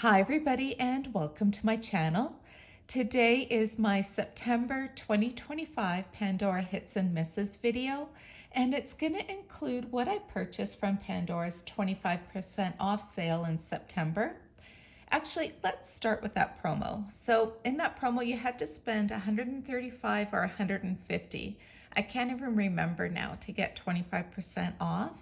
Hi everybody and welcome to my channel. Today is my September 2025 Pandora Hits and Misses video, and it's going to include what I purchased from Pandora's 25% off sale in September. Actually, let's start with that promo. So in that promo you had to spend $135 or $150. I can't even remember now to get 25% off.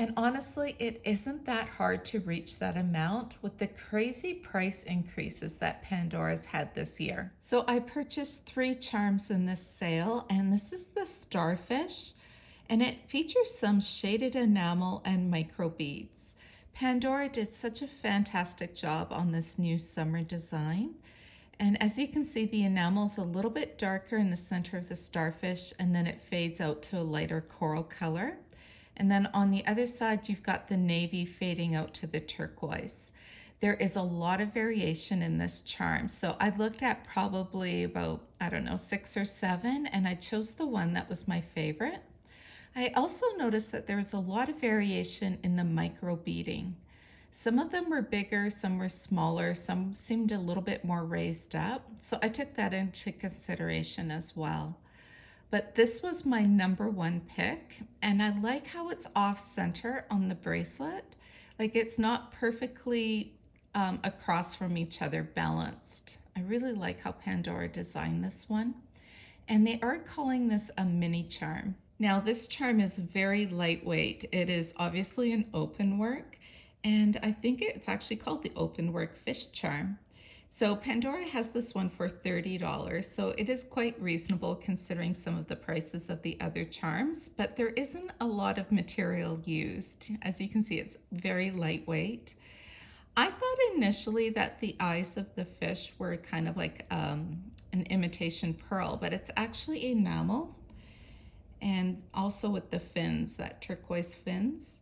And honestly, it isn't that hard to reach that amount with the crazy price increases that Pandora's had this year. So I purchased 3 charms in this sale, and this is the starfish, and it features some shaded enamel and micro beads. Pandora did such a fantastic job on this new summer design. And as you can see, the enamel's a little bit darker in the center of the starfish, and then it fades out to a lighter coral color. And then on the other side, you've got the navy fading out to the turquoise. There is a lot of variation in this charm. So I looked at probably about, 6 or 7, and I chose the one that was my favorite. I also noticed that there was a lot of variation in the micro beading. Some of them were bigger, some were smaller, some seemed a little bit more raised up. So I took that into consideration as well. But this was my #1 pick, and I like how it's off center on the bracelet. Like, it's not perfectly across from each other balanced. I really like how Pandora designed this one. And they are calling this a mini charm. Now, this charm is very lightweight. It is obviously an open work, and I think it's actually called the open work fish charm. So Pandora has this one for $30, so it is quite reasonable considering some of the prices of the other charms, but there isn't a lot of material used. As you can see, it's very lightweight. I thought initially that the eyes of the fish were kind of like an imitation pearl, but it's actually enamel, and also with the fins, that turquoise fins.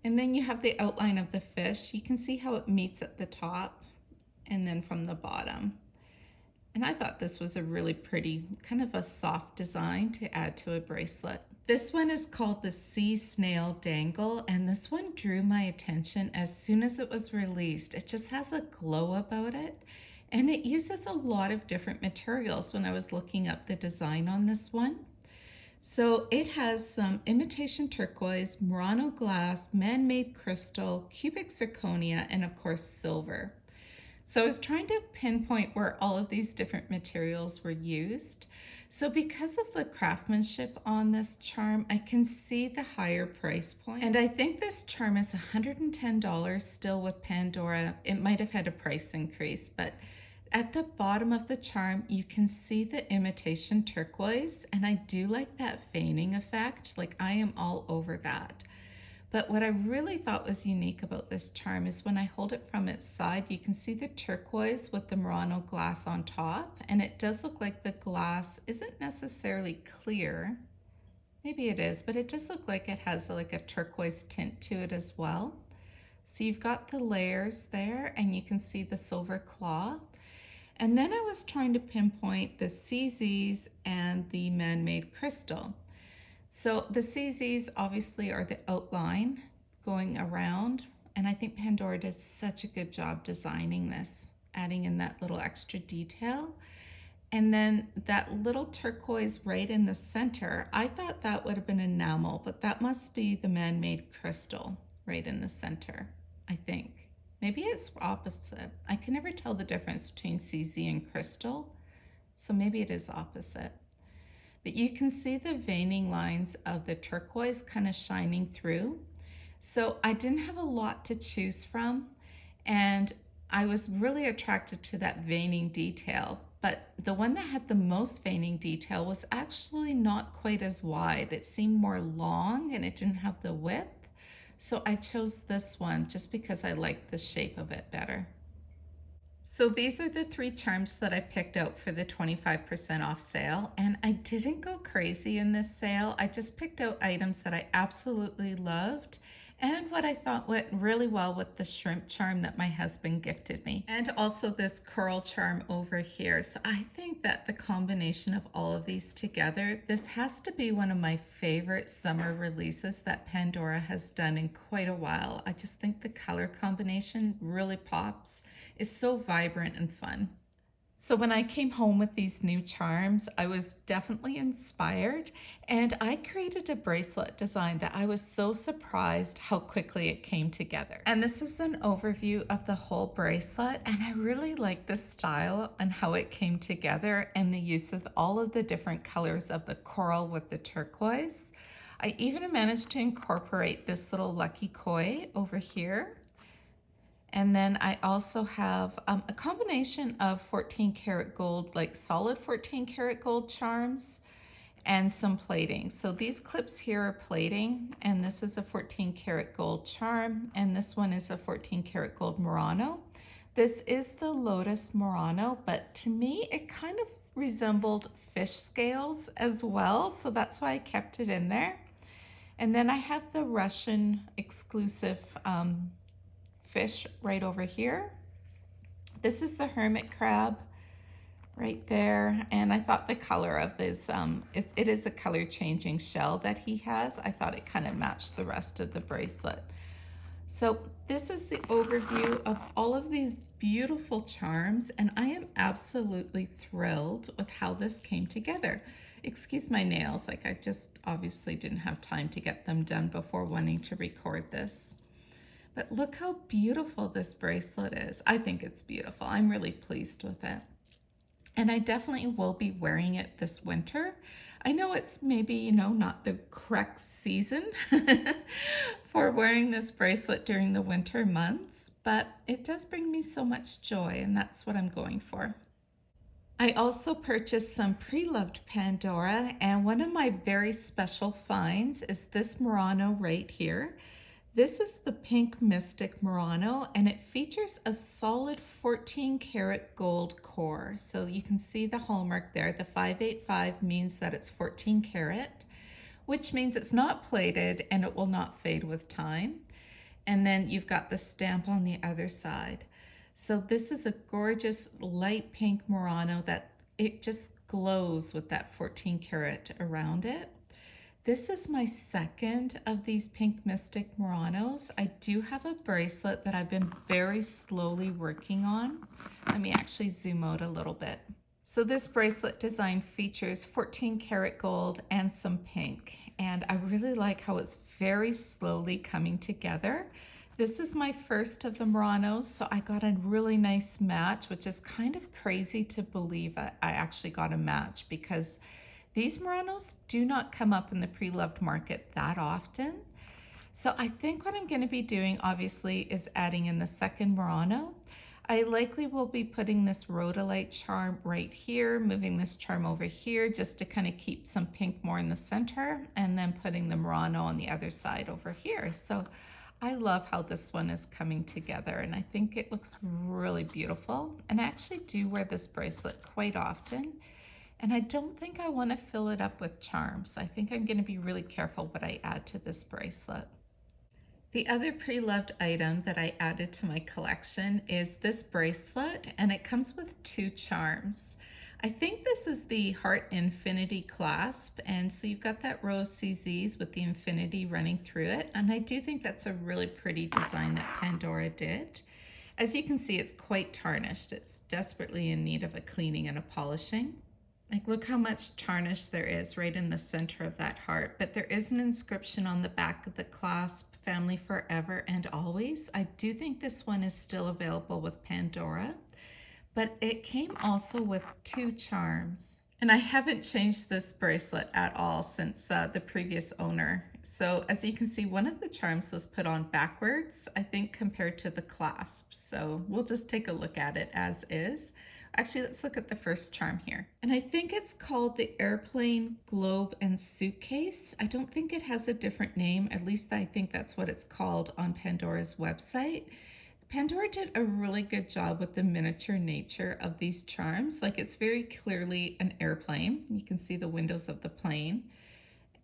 And then you have the outline of the fish. You can see how it meets at the top and then from the bottom. And I thought this was a really pretty, kind of a soft design to add to a bracelet. This one is called the sea snail dangle, and this one drew my attention as soon as it was released. It just has a glow about it, and it uses a lot of different materials when I was looking up the design on this one. So it has some imitation turquoise, morano glass, man-made crystal, cubic zirconia, and of course silver. So I was trying to pinpoint where all of these different materials were used. So because of the craftsmanship on this charm, I can see the higher price point. And I think this charm is $110 still with Pandora. It might have had a price increase, but at the bottom of the charm, you can see the imitation turquoise, and I do like that veining effect. Like, I am all over that. But what I really thought was unique about this charm is when I hold it from its side, you can see the turquoise with the Murano glass on top, and it does look like the glass isn't necessarily clear. Maybe it is, but it does look like it has like a turquoise tint to it as well. So you've got the layers there, and you can see the silver claw. And then I was trying to pinpoint the CZs and the man-made crystal. So the CZs obviously are the outline going around, and I think Pandora does such a good job designing this, adding in that little extra detail. And then that little turquoise right in the center, I thought that would have been enamel, but that must be the man-made crystal right in the center, I think. Maybe it's opposite. I can never tell the difference between CZ and crystal, so maybe it is opposite. But you can see the veining lines of the turquoise kind of shining through. So I didn't have a lot to choose from, and I was really attracted to that veining detail. But the one that had the most veining detail was actually not quite as wide. It seemed more long and it didn't have the width. So I chose this one just because I liked the shape of it better. So these are the 3 charms that I picked out for the 25% off sale, and I didn't go crazy in this sale. I just picked out items that I absolutely loved, and what I thought went really well with the shrimp charm that my husband gifted me, and also this coral charm over here. So I think that the combination of all of these together, this has to be one of my favorite summer releases that Pandora has done in quite a while. I just think the color combination really pops. It's so vibrant and fun. So when I came home with these new charms, I was definitely inspired, and I created a bracelet design that I was so surprised how quickly it came together. And this is an overview of the whole bracelet, and I really like the style and how it came together and the use of all of the different colors of the coral with the turquoise. I even managed to incorporate this little lucky koi over here. And then I also have a combination of 14 karat gold, like solid 14 karat gold charms, and some plating. So these clips here are plating, and this is a 14 karat gold charm, and this one is a 14 karat gold morano. This is the lotus morano, but to me it kind of resembled fish scales as well, so that's why I kept it in there. And then I have the Russian exclusive fish right over here. This is the hermit crab right there, and I thought the color of this, it is a color changing shell that he has. I thought it kind of matched the rest of the bracelet. So this is the overview of all of these beautiful charms, and I am absolutely thrilled with how this came together. Excuse my nails, like I just obviously didn't have time to get them done before wanting to record this. But look how beautiful this bracelet is. I think it's beautiful. I'm really pleased with it. And I definitely will be wearing it this winter. I know it's maybe, you know, not the correct season for wearing this bracelet during the winter months, but it does bring me so much joy, and that's what I'm going for. I also purchased some pre-loved Pandora, and one of my very special finds is this Murano right here. This is the Pink Mystic Murano, and it features a solid 14 karat gold core. So you can see the hallmark there. The 585 means that it's 14 karat, which means it's not plated and it will not fade with time. And then you've got the stamp on the other side. So this is a gorgeous light pink Murano that it just glows with that 14 karat around it. This is my second of these Pink Mystic Muranos. I do have a bracelet that I've been very slowly working on. Let me actually zoom out a little bit. So this bracelet design features 14 karat gold and some pink, and I really like how it's very slowly coming together. This is my first of the Muranos, so I got a really nice match, which is kind of crazy to believe I actually got a match, because these Muranos do not come up in the pre-loved market that often. So I think what I'm going to be doing, obviously, is adding in the second Murano. I likely will be putting this rhodolite charm right here, moving this charm over here just to kind of keep some pink more in the center, and then putting the Murano on the other side over here. So I love how this one is coming together, and I think it looks really beautiful. And I actually do wear this bracelet quite often. And I don't think I want to fill it up with charms. I think I'm going to be really careful what I add to this bracelet. The other pre-loved item that I added to my collection is this bracelet, and it comes with two charms. I think this is the Heart Infinity clasp, and so you've got that rose CZs with the infinity running through it, and I do think that's a really pretty design that Pandora did. As you can see, it's quite tarnished. It's desperately in need of a cleaning and a polishing. Like, look how much tarnish there is right in the center of that heart. But there is an inscription on the back of the clasp, family forever and always. I do think this one is still available with Pandora, but it came also with two charms. And I haven't changed this bracelet at all since the previous owner. So as you can see, one of the charms was put on backwards, I think, compared to the clasp. So we'll just take a look at it as is. Actually, let's look at the first charm here. And I think it's called the Airplane, Globe, and Suitcase. I don't think it has a different name. At least I think that's what it's called on Pandora's website. Pandora did a really good job with the miniature nature of these charms. Like, it's very clearly an airplane. You can see the windows of the plane.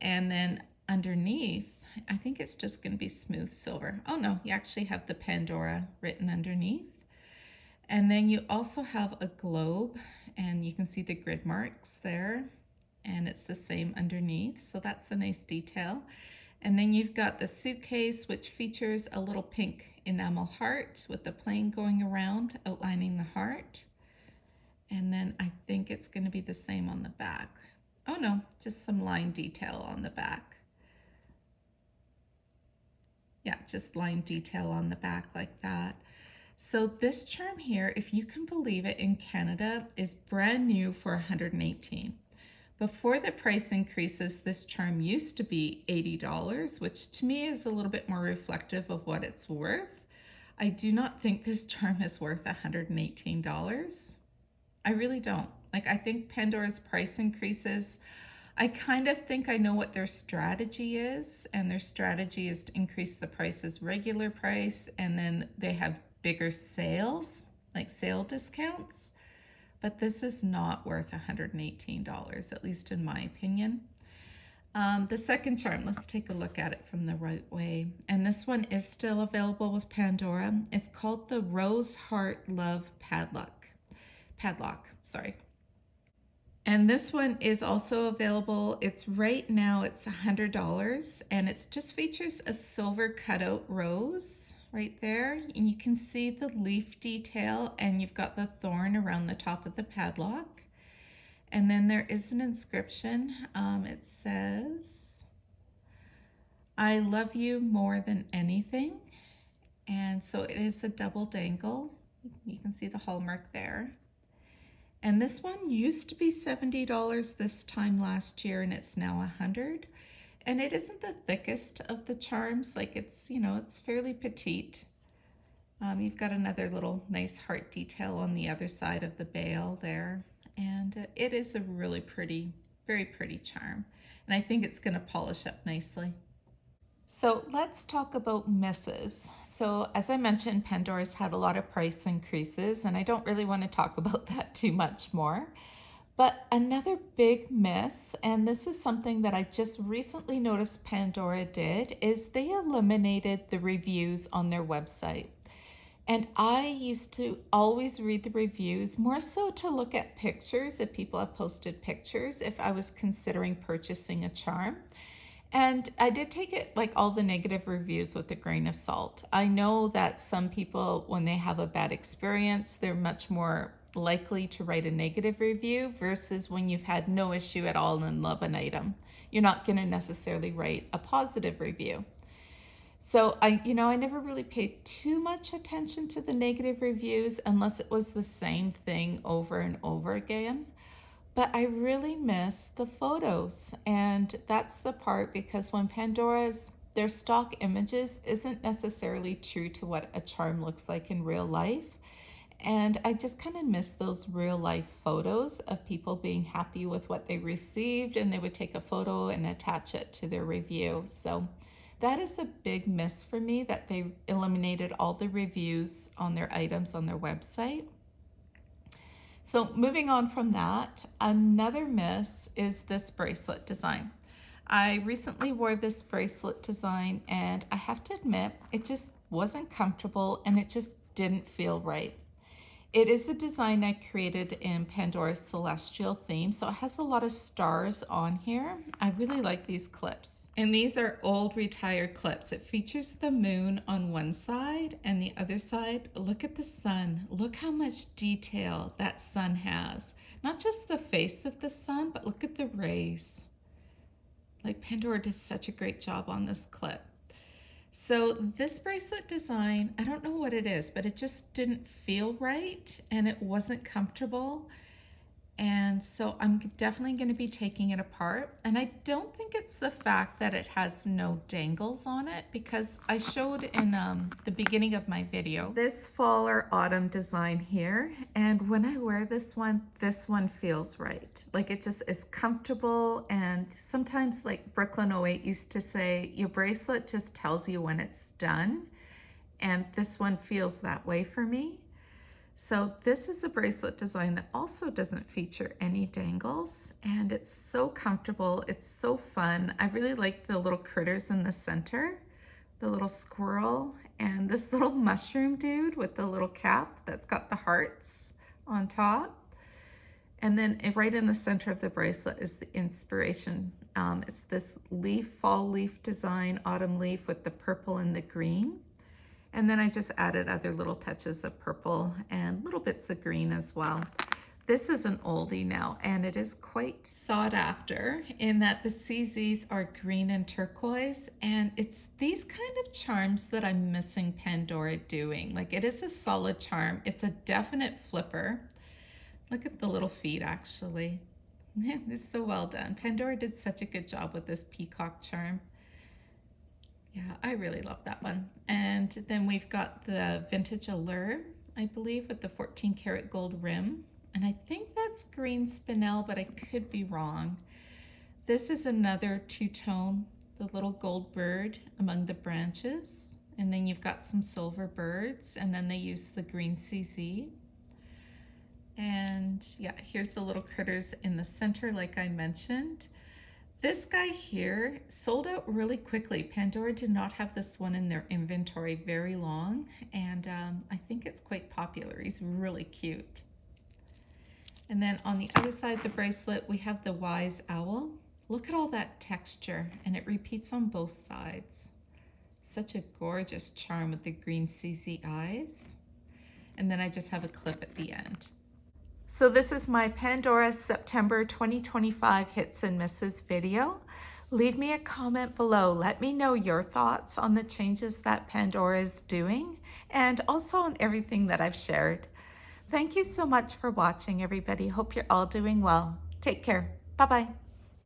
And then underneath, I think it's just going to be smooth silver. Oh no, you actually have the Pandora written underneath. And then you also have a globe, and you can see the grid marks there, and it's the same underneath, so that's a nice detail. And then you've got the suitcase, which features a little pink enamel heart with the plane going around, outlining the heart. And then I think it's going to be the same on the back. Oh no, just some line detail on the back. Yeah, just line detail on the back like that. So this charm here, if you can believe it, in Canada is brand new for $118. Before the price increases, this charm used to be $80, which to me is a little bit more reflective of what it's worth. I do not think this charm is worth $118. I really don't. Like, I think Pandora's price increases, I kind of think I know what their strategy is, and their strategy is to increase the price as regular price, and then they have bigger sales, like sale discounts. But this is not worth $118, at least in my opinion. The second charm, let's take a look at it from the right way. And this one is still available with Pandora. It's called the Rose Heart Love Padlock. And this one is also available. It's right now, it's $100, and it just features a silver cutout rose right there, and you can see the leaf detail, and you've got the thorn around the top of the padlock. And then there is an inscription. It says, "I love you more than anything." And so it is a double dangle. You can see the hallmark there. And this one used to be $70 this time last year, and it's now $100. And it isn't the thickest of the charms, like it's, you know, it's fairly petite. You've got another little nice heart detail on the other side of the bail there. And it is a really pretty, very pretty charm. And I think it's gonna polish up nicely. So let's talk about misses. So as I mentioned, Pandora's had a lot of price increases, and I don't really want to talk about that too much more. But another big miss, and this is something that I just recently noticed Pandora did, is they eliminated the reviews on their website. And I used to always read the reviews, more so to look at pictures, if people have posted pictures, if I was considering purchasing a charm. And I did take it, like all the negative reviews, with a grain of salt. I know that some people, when they have a bad experience, they're much more likely to write a negative review versus when you've had no issue at all and love an item. You're not going to necessarily write a positive review. So I never really paid too much attention to the negative reviews unless it was the same thing over and over again. But I really miss the photos, and that's the part, because when their stock images isn't necessarily true to what a charm looks like in real life. And I just kind of miss those real life photos of people being happy with what they received, and they would take a photo and attach it to their review. So that is a big miss for me, that they eliminated all the reviews on their items on their website. So moving on from that, another miss is this bracelet design. I recently wore this bracelet design, and I have to admit, it just wasn't comfortable, and it just didn't feel right. It is a design I created in Pandora's celestial theme, so it has a lot of stars on here. I really like these clips. And these are old retired clips. It features the moon on one side, and the other side, look at the sun. Look how much detail that sun has. Not just the face of the sun, but look at the rays. Like, Pandora did such a great job on this clip. So this bracelet design, I don't know what it is, but it just didn't feel right, and it wasn't comfortable. And so I'm definitely going to be taking it apart. And I don't think it's the fact that it has no dangles on it, because I showed in the beginning of my video this fall or autumn design here. And when I wear this one feels right. Like, it just is comfortable. And sometimes, like Brooklyn 08 used to say, your bracelet just tells you when it's done. And this one feels that way for me. So this is a bracelet design that also doesn't feature any dangles, and it's so comfortable. It's so fun. I really like the little critters in the center, the little squirrel and this little mushroom dude with the little cap that's got the hearts on top. And then right in the center of the bracelet is the inspiration. It's this leaf, fall leaf design, autumn leaf with the purple and the green. And then I just added other little touches of purple and little bits of green as well. This is an oldie now, and it is quite sought after in that the CZs are green and turquoise, and it's these kind of charms that I'm missing Pandora doing. Like, it is a solid charm. It's a definite flipper. Look at the little feet, actually. It's so well done. Pandora did such a good job with this peacock charm. Yeah, I really love that one. And then we've got the Vintage Allure, I believe, with the 14 karat gold rim. And I think that's green spinel, but I could be wrong. This is another two-tone, the little gold bird among the branches. And then you've got some silver birds, and then they use the green CZ. And yeah, here's the little critters in the center, like I mentioned. This guy here sold out really quickly. Pandora did not have this one in their inventory very long, and I think it's quite popular. He's really cute. And then on the other side of the bracelet, we have the wise owl. Look at all that texture, and it repeats on both sides. Such a gorgeous charm with the green CZ eyes. And then I just have a clip at the end. So this is my Pandora September 2025 hits and misses video. Leave me a comment below. Let me know your thoughts on the changes that Pandora is doing and also on everything that I've shared. Thank you so much for watching, everybody. Hope you're all doing well. Take care. Bye-bye.